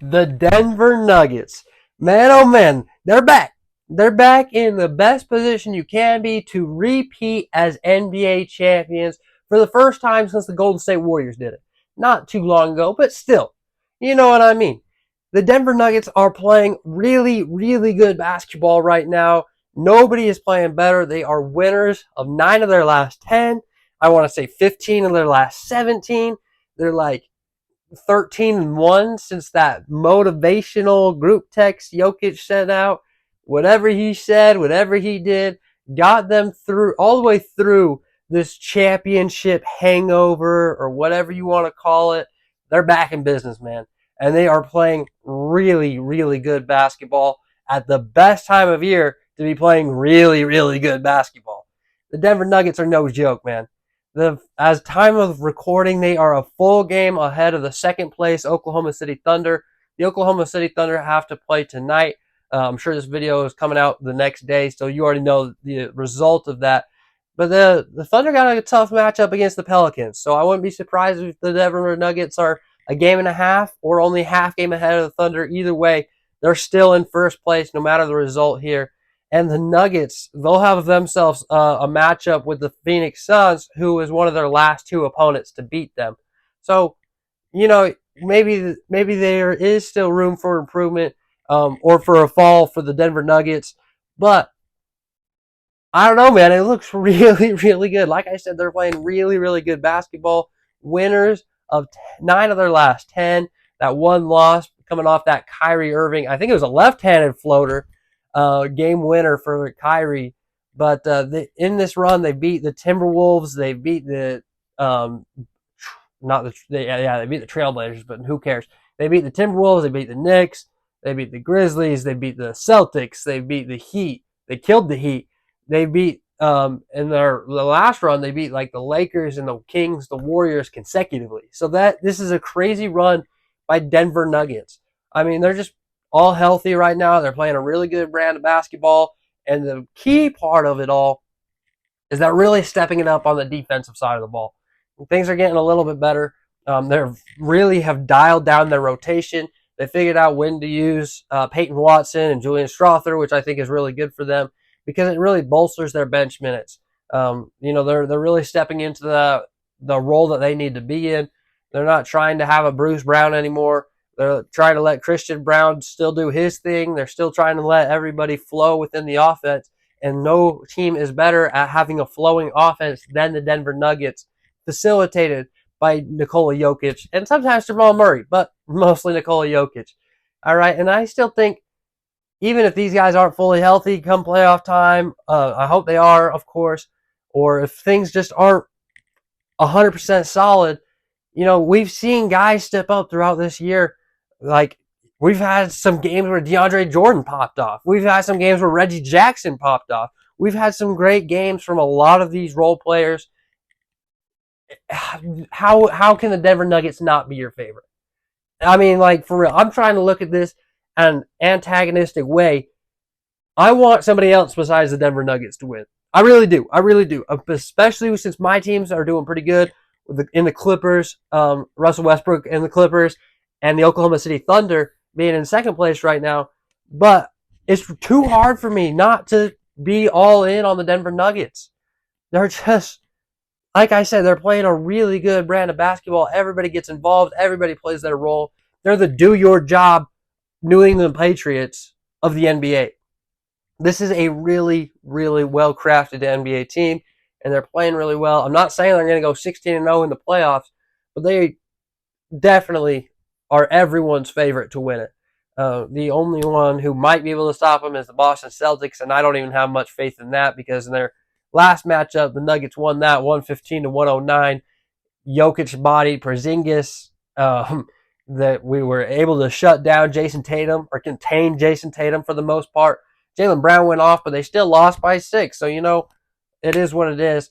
The Denver Nuggets. Man, oh man, they're back. They're back in the best position you can be to repeat as NBA champions for the first time since the Golden State Warriors did it. Not too long ago, but still, you know what I mean. The Denver Nuggets are playing really, really good basketball right now. Nobody is playing better. They are winners of 9 of their last 10. I want to say 15 of their last 17. They're like 13-1 since that motivational group text Jokic sent out. Whatever he said, whatever he did, got them through all the way through this championship hangover or whatever you want to call it. They're back in business, man. And they are playing really, really good basketball at the best time of year to be playing really, really good basketball. The Denver Nuggets are no joke, man. As time of recording, they are a full game ahead of the second place Oklahoma City Thunder. The Oklahoma City Thunder have to play tonight. I'm sure this video is coming out the next day, so you already know the result of that. But the Thunder got a tough matchup against the Pelicans, so I wouldn't be surprised if the Denver Nuggets are a game and a half or only half game ahead of the Thunder. Either way, they're still in first place no matter the result here. And the Nuggets, they'll have themselves a matchup with the Phoenix Suns, who is one of their last two opponents to beat them. So, you know, maybe there is still room for improvement or for a fall for the Denver Nuggets. But I don't know, man. It looks really, really good. Like I said, they're playing really, really good basketball. Winners of 9 of their last 10. That one loss coming off that Kyrie Irving, I think it was a left-handed floater. Game winner for Kyrie. But in this run, they beat the Timberwolves. They beat the they beat the Trailblazers, but who cares? They beat the Timberwolves. They beat the Knicks. They beat the Grizzlies. They beat the Celtics. They beat the Heat. They killed the Heat. They beat in the last run. They beat like the Lakers and the Kings, the Warriors consecutively. So this is a crazy run by Denver Nuggets. I mean, they're just all healthy right now. They're playing a really good brand of basketball. And the key part of it all is that really stepping it up on the defensive side of the ball. Things are getting a little bit better. They really have dialed down their rotation. They figured out when to use Peyton Watson and Julian Strawther, which I think is really good for them because it really bolsters their bench minutes. They're really stepping into the role that they need to be in. They're not trying to have a Bruce Brown anymore. They're trying to let Christian Brown still do his thing. They're still trying to let everybody flow within the offense. And no team is better at having a flowing offense than the Denver Nuggets, facilitated by Nikola Jokic and sometimes Jamal Murray, but mostly Nikola Jokic. All right, and I still think even if these guys aren't fully healthy come playoff time, I hope they are, of course, or if things just aren't 100% solid, we've seen guys step up throughout this year. Like, we've had some games where DeAndre Jordan popped off. We've had some games where Reggie Jackson popped off. We've had some great games from a lot of these role players. How can the Denver Nuggets not be your favorite? I mean, like, for real. I'm trying to look at this in an antagonistic way. I want somebody else besides the Denver Nuggets to win. I really do. I really do. Especially since my teams are doing pretty good in the Clippers, Russell Westbrook and the Clippers, and the Oklahoma City Thunder being in second place right now. But it's too hard for me not to be all in on the Denver Nuggets. They're just, like I said, they're playing a really good brand of basketball. Everybody gets involved. Everybody plays their role. They're the do-your-job New England Patriots of the NBA. This is a really, really well-crafted NBA team, and they're playing really well. I'm not saying they're going to go 16-0 in the playoffs, but they definitely are everyone's favorite to win it. The only one who might be able to stop them is the Boston Celtics, and I don't even have much faith in that because in their last matchup, the Nuggets won that 115-109. Jokic bodied Porzingis. That we were able to shut down Jason Tatum or contain Jason Tatum for the most part. Jaylen Brown went off, but they still lost by 6. So, it is what it is.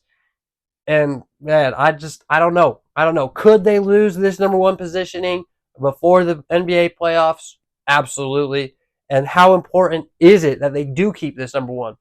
And, man, I don't know. I don't know. Could they lose this number one positioning before the NBA playoffs? Absolutely. And how important is it that they do keep this number one?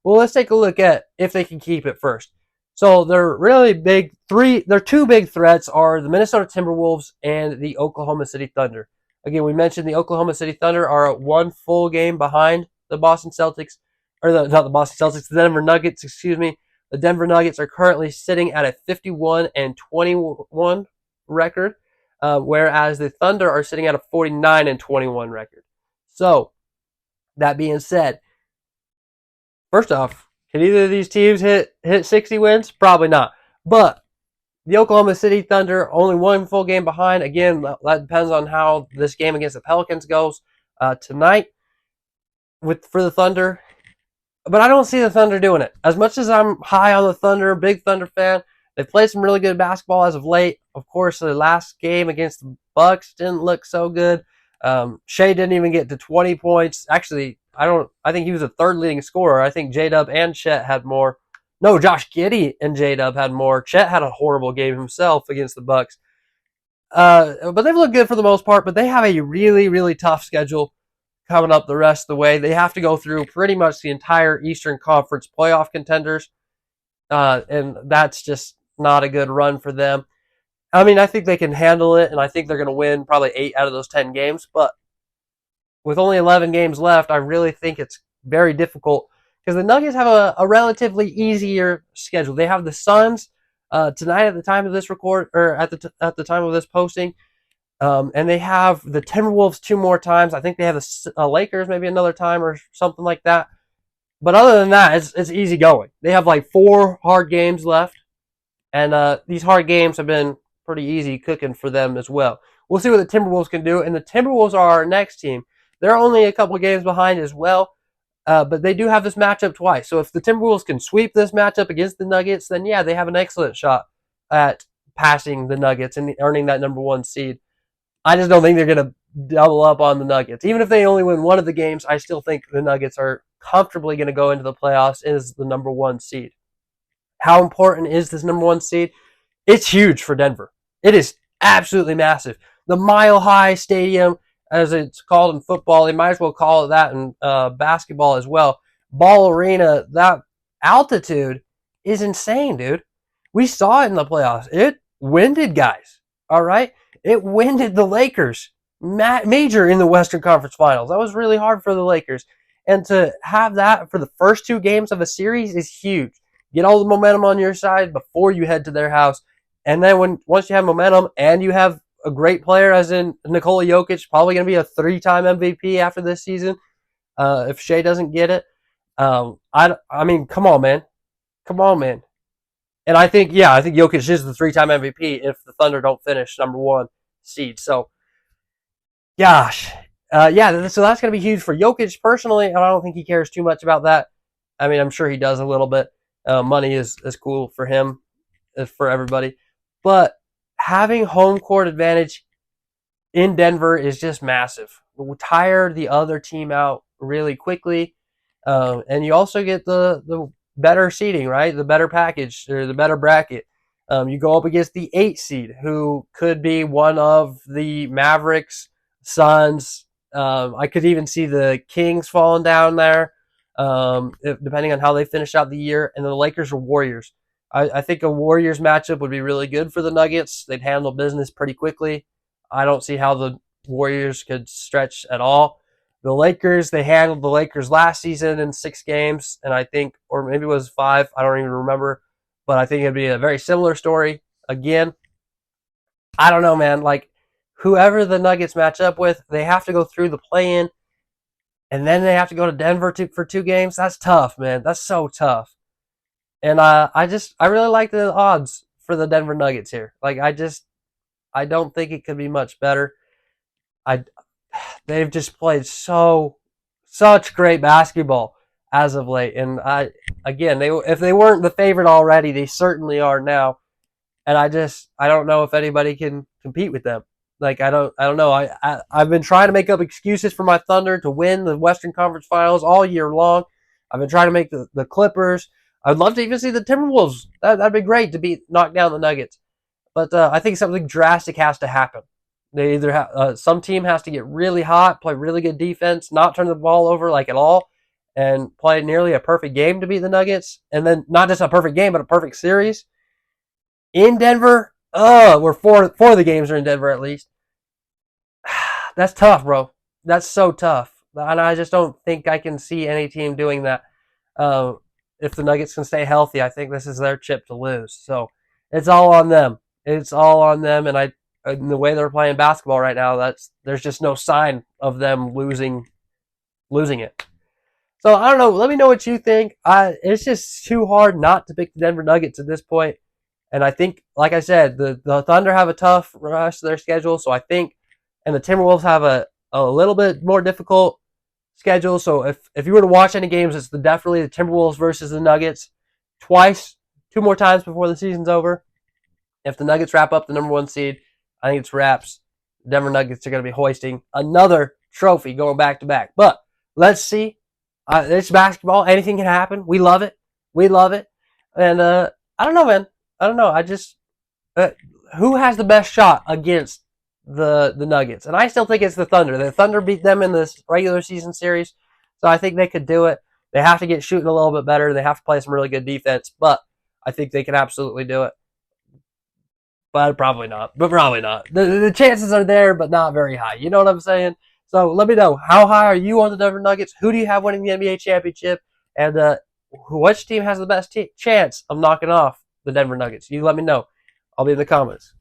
Well, let's take a look at if they can keep it first. So they're really big. Their two big threats are the Minnesota Timberwolves and the Oklahoma City Thunder. Again, we mentioned the Oklahoma City Thunder are one full game behind the Boston Celtics, or not the Boston Celtics, the Denver Nuggets, excuse me. The Denver Nuggets are currently sitting at a 51-21 record, whereas the Thunder are sitting at a 49-21 record. So, that being said, first off, can either of these teams hit 60 wins? Probably not. But the Oklahoma City Thunder only one full game behind. Again, that depends on how this game against the Pelicans goes tonight for the Thunder. But I don't see the Thunder doing it. As much as I'm high on the Thunder, big Thunder fan, they've played some really good basketball as of late. Of course, the last game against the Bucks didn't look so good. Shea didn't even get to 20 points. Actually, I think he was the third leading scorer. I think J-Dub and Chet had more. No, Josh Giddey and J-Dub had more. Chet had a horrible game himself against the Bucks. But they've looked good for the most part, but they have a really, really tough schedule coming up the rest of the way. They have to go through pretty much the entire Eastern Conference playoff contenders, and that's just not a good run for them. I mean, I think they can handle it, and I think they're going to win probably 8 out of those 10 games, but with only 11 games left, I really think it's very difficult because the Nuggets have a relatively easier schedule. They have the Suns tonight at the time of this record, or at the time of this posting, and they have the Timberwolves 2 more times. I think they have the Lakers maybe another time or something like that. But other than that, it's easy going. They have like 4 hard games left, and these hard games have been pretty easy cooking for them as well. We'll see what the Timberwolves can do, and the Timberwolves are our next team. They're only a couple games behind as well, but they do have this matchup twice. So if the Timberwolves can sweep this matchup against the Nuggets, then yeah, they have an excellent shot at passing the Nuggets and earning that number 1 seed. I just don't think they're going to double up on the Nuggets. Even if they only win one of the games, I still think the Nuggets are comfortably going to go into the playoffs as the number 1 seed. How important is this number 1 seed? It's huge for Denver. It is absolutely massive. The Mile High Stadium, as it's called in football, they might as well call it that in basketball as well. Ball Arena, that altitude is insane, dude. We saw it in the playoffs. It winded guys, all right? It winded the Lakers major in the Western Conference Finals. That was really hard for the Lakers. And to have that for the first 2 games of a series is huge. Get all the momentum on your side before you head to their house. And then once you have momentum and you have a great player, as in Nikola Jokic, probably going to be a 3-time MVP after this season, if Shea doesn't get it. I mean, come on, man. Come on, man. And I think Jokic is the 3-time MVP if the Thunder don't finish number 1 seed. So, gosh. So that's going to be huge for Jokic personally, and I don't think he cares too much about that. I mean, I'm sure he does a little bit. Money is cool for him, for everybody. But having home court advantage in Denver is just massive. We'll tire the other team out really quickly. And you also get the better seeding, right? The better package or the better bracket. You go up against the 8 seed, who could be one of the Mavericks, Suns. I could even see the Kings falling down there, depending on how they finish out the year. And the Lakers or Warriors. I think a Warriors matchup would be really good for the Nuggets. They'd handle business pretty quickly. I don't see how the Warriors could stretch at all. The Lakers, they handled the Lakers last season in 6 games, and I think, or maybe it was 5, I don't even remember, but I think it'd be a very similar story. Again, I don't know, man. Like, whoever the Nuggets match up with, they have to go through the play-in, and then they have to go to Denver for 2 games. That's tough, man. That's so tough. And I really like the odds for the Denver Nuggets here. Like, I don't think it could be much better. They've just played such great basketball as of late, and if they weren't the favorite already, they certainly are now. And I don't know if anybody can compete with them. Like, I don't know. I've been trying to make up excuses for my Thunder to win the Western Conference Finals all year long. I've been trying to make the Clippers. I'd love to even see the Timberwolves. That'd be great to knock down the Nuggets. But I think something drastic has to happen. They either have some team has to get really hot, play really good defense, not turn the ball over like at all, and play nearly a perfect game to beat the Nuggets. And then not just a perfect game, but a perfect series in Denver. Where 4 of the games are in Denver at least. That's tough, bro. That's so tough. And I just don't think I can see any team doing that. Uh, if the Nuggets can stay healthy, I think this is their chip to lose. So it's all on them. It's all on them. And in the way they're playing basketball right now, there's just no sign of them losing it. So I don't know. Let me know what you think. It's just too hard not to pick the Denver Nuggets at this point. And I think, like I said, the Thunder have a tough rest of their schedule. So I think, and the Timberwolves have a little bit more difficult schedule. So if you were to watch any games, it's definitely the Timberwolves versus the Nuggets twice, two more times before the season's over. If the Nuggets wrap up the number one seed, I think it's wraps. Denver Nuggets are going to be hoisting another trophy going back to back. But let's see. It's basketball. Anything can happen. We love it. We love it. And I don't know, man. I don't know. I just who has the best shot against the Nuggets? And I still think it's the Thunder. The Thunder beat them in this regular season series, so I think they could do it. They have to get shooting a little bit better. They have to play some really good defense, but I think they can absolutely do it. But probably not. But probably not. The chances are there, but not very high. You know what I'm saying? So let me know, how high are you on the Denver Nuggets? Who do you have winning the NBA championship? And which team has the best chance of knocking off the Denver Nuggets? You let me know. I'll be in the comments.